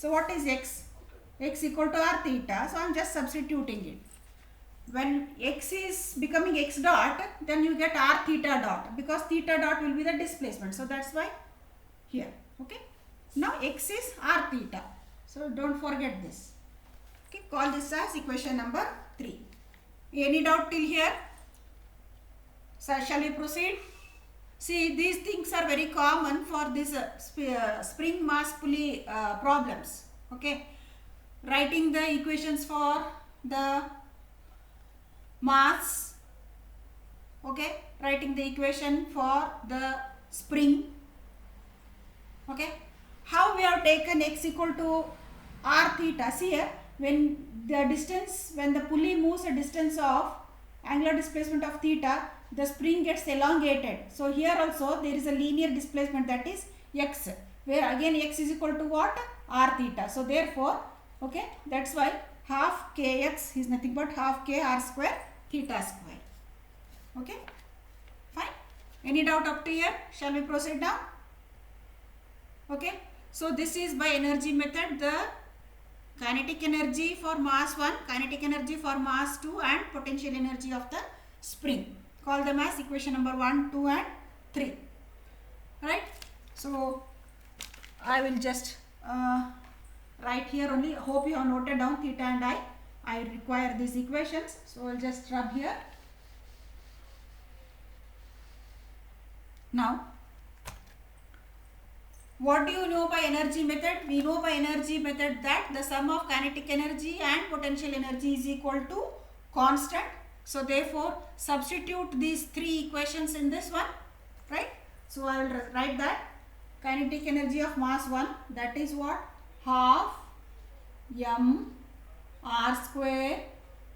So what is x? X equal to r theta. So I am just substituting it. When x is becoming x dot, then you get r theta dot, because theta dot will be the displacement. So that's why here. Okay. Now x is r theta. So don't forget this. Okay. Call this as equation number 3. Any doubt till here? So shall we proceed? See, these things are very common for this spring mass pulley problems. Okay. Writing the equations for the mass. Okay. Writing the equation for the spring. Okay. How we have taken x equal to r theta? See here, when the pulley moves a distance of angular displacement of theta, the spring gets elongated. So here also there is a linear displacement, that is x, where again x is equal to what? R theta. So therefore, okay, that's why half kx is nothing but half k r square theta square. Okay, fine. Any doubt up to here? Shall we proceed now? Okay, so this is by energy method, the kinetic energy for mass 1, kinetic energy for mass 2, and potential energy of the spring. Call them as equation number 1, 2 and 3. Right. So I will just write here only. Hope you have noted down theta and I. I require these equations. So I will just rub here. Now, what do you know by energy method? We know by energy method that the sum of kinetic energy and potential energy is equal to constant. So therefore, substitute these 3 equations in this one, right? So I will write that kinetic energy of mass 1, that is what? Half m r square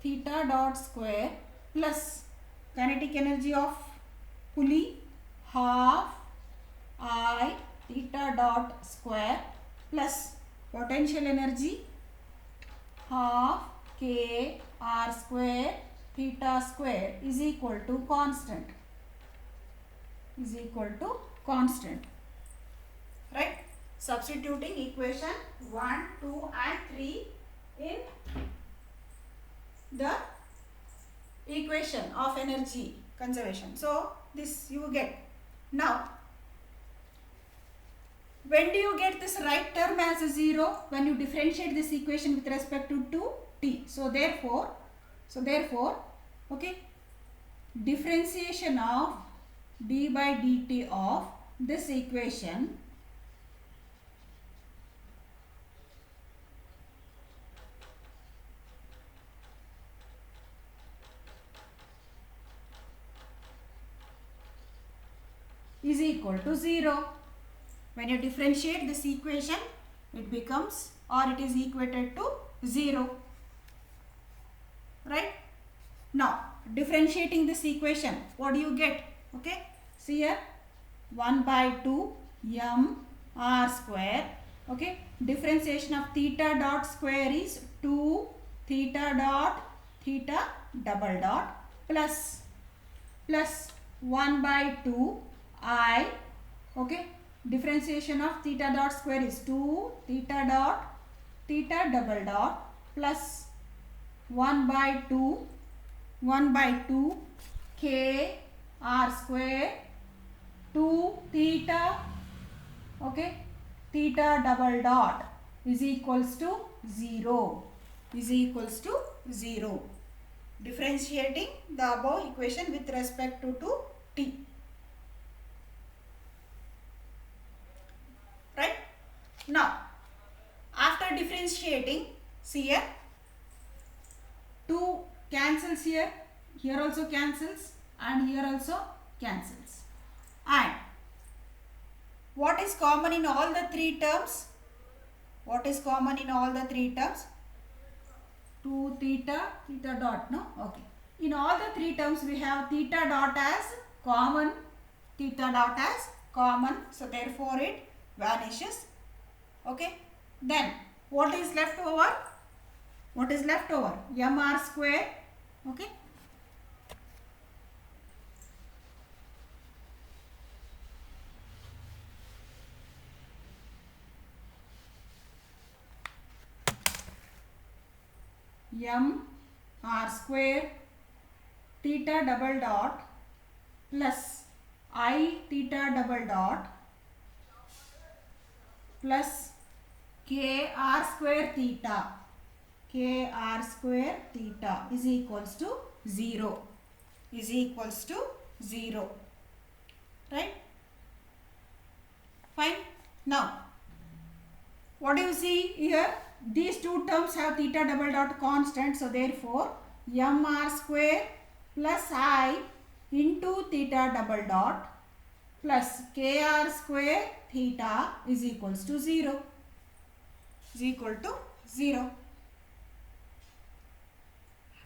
theta dot square plus kinetic energy of pulley half I theta dot square plus potential energy half k r square theta square is equal to constant. Right? Substituting equation 1, 2 and 3 in the equation of energy conservation. So this you get. Now, when do you get this right term as a 0? When you differentiate this equation with respect to t. So therefore, okay, differentiation of d by dt of this equation is equal to 0. When you differentiate this equation, it becomes, or it is equated to 0. Right? Now, differentiating this equation, what do you get? Okay, see here, 1 by 2 m r square. Okay, differentiation of theta dot square is 2 theta dot theta double dot plus 1 by 2 I. Okay, differentiation of theta dot square is 2 theta dot theta double dot plus 1 by 2 k r square 2 theta, okay, theta double dot is equals to 0. Differentiating the above equation with respect to t. Right? Now, after differentiating, see here, 2 cancels here also cancels, and here also cancels. And what is common in all the 3 terms? 2 theta dot, no? Okay. In all the 3 terms, we have theta dot as common. So therefore it vanishes. Okay. Then what is left over? M r square. Okay. m r square theta double dot plus I theta double dot plus k r square theta is equals to 0. Right? Fine. Now, what do you see here? These two terms have theta double dot constant. So, therefore, mr square plus I into theta double dot plus kr square theta is equals to 0.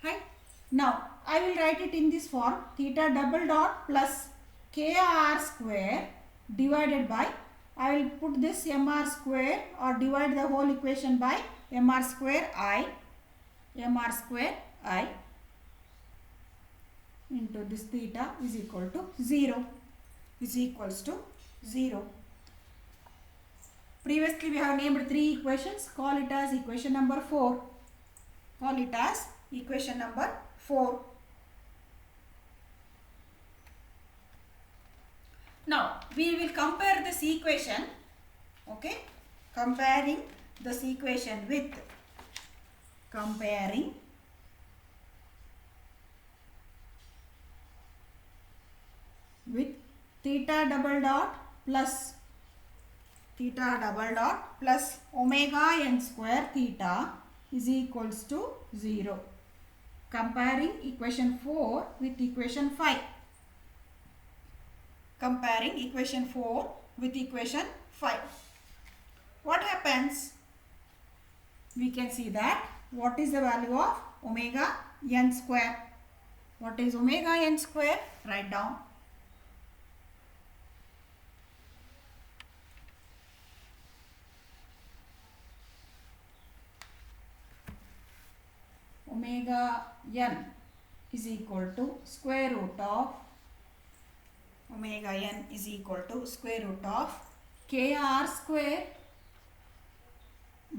Right? Now, I will write it in this form. Theta double dot plus kr square divided by, I will put this mr square or divide the whole equation by mr square I into this theta is equal to 0. Previously we have named 3 equations. Call it as equation number 4. Now we will compare this equation. Okay, comparing this equation with theta double dot plus omega n square theta is equals to 0. Comparing equation 4 with equation 5. What happens? We can see that what is the value of omega n square? What is omega n square? Write down. Omega n is equal to square root of kr square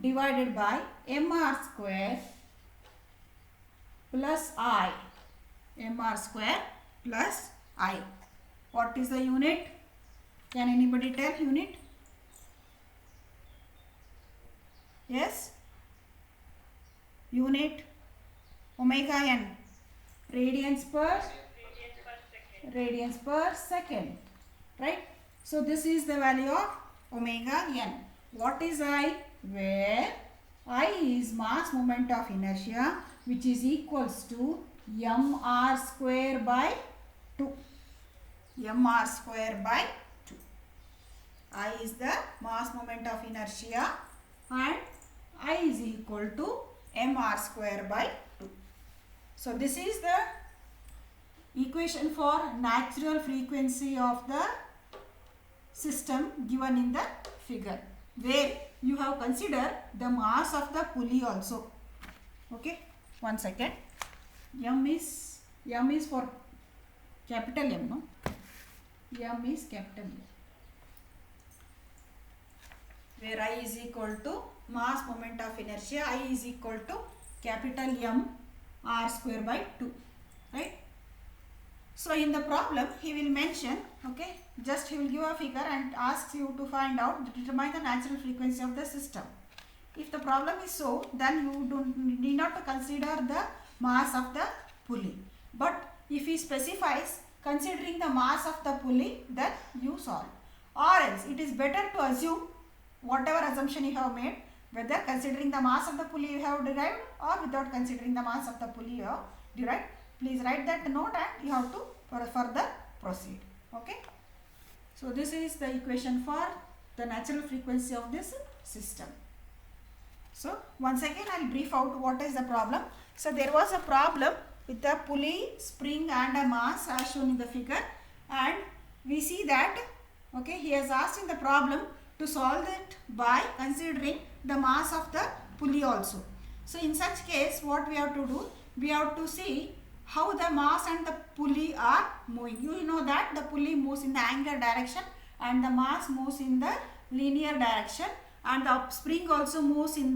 divided by mr square plus I. What is the unit? Can anybody tell unit? Yes? Unit omega n, radians per second, right? So this is the value of omega n. What is I? Where I is mass moment of inertia, which is equals to mr square by 2. I is the mass moment of inertia and I is equal to mr square by 2. So this is the equation for natural frequency of the system given in the figure, where you have considered the mass of the pulley also. Okay, one second. M is for capital M, no? M is capital M, where I is equal to mass moment of inertia. I is equal to capital M r square by 2, right? So in the problem he will mention, okay, just he will give a figure and asks you to find out, determine the natural frequency of the system. If the problem is so, then you need not to consider the mass of the pulley. But if he specifies considering the mass of the pulley, then you solve. Or else it is better to assume whatever assumption you have made, whether considering the mass of the pulley you have derived or without considering the mass of the pulley you have derived. Please write that note and you have to further proceed. Okay. So this is the equation for the natural frequency of this system. So once again I will brief out what is the problem. So there was a problem with a pulley, spring and a mass as shown in the figure, and we see that, okay, he has asked in the problem to solve it by considering the mass of the pulley also. So in such case what we have to do, we have to see how the mass and the pulley are moving. You know that the pulley moves in the angular direction and the mass moves in the linear direction, and the spring also moves in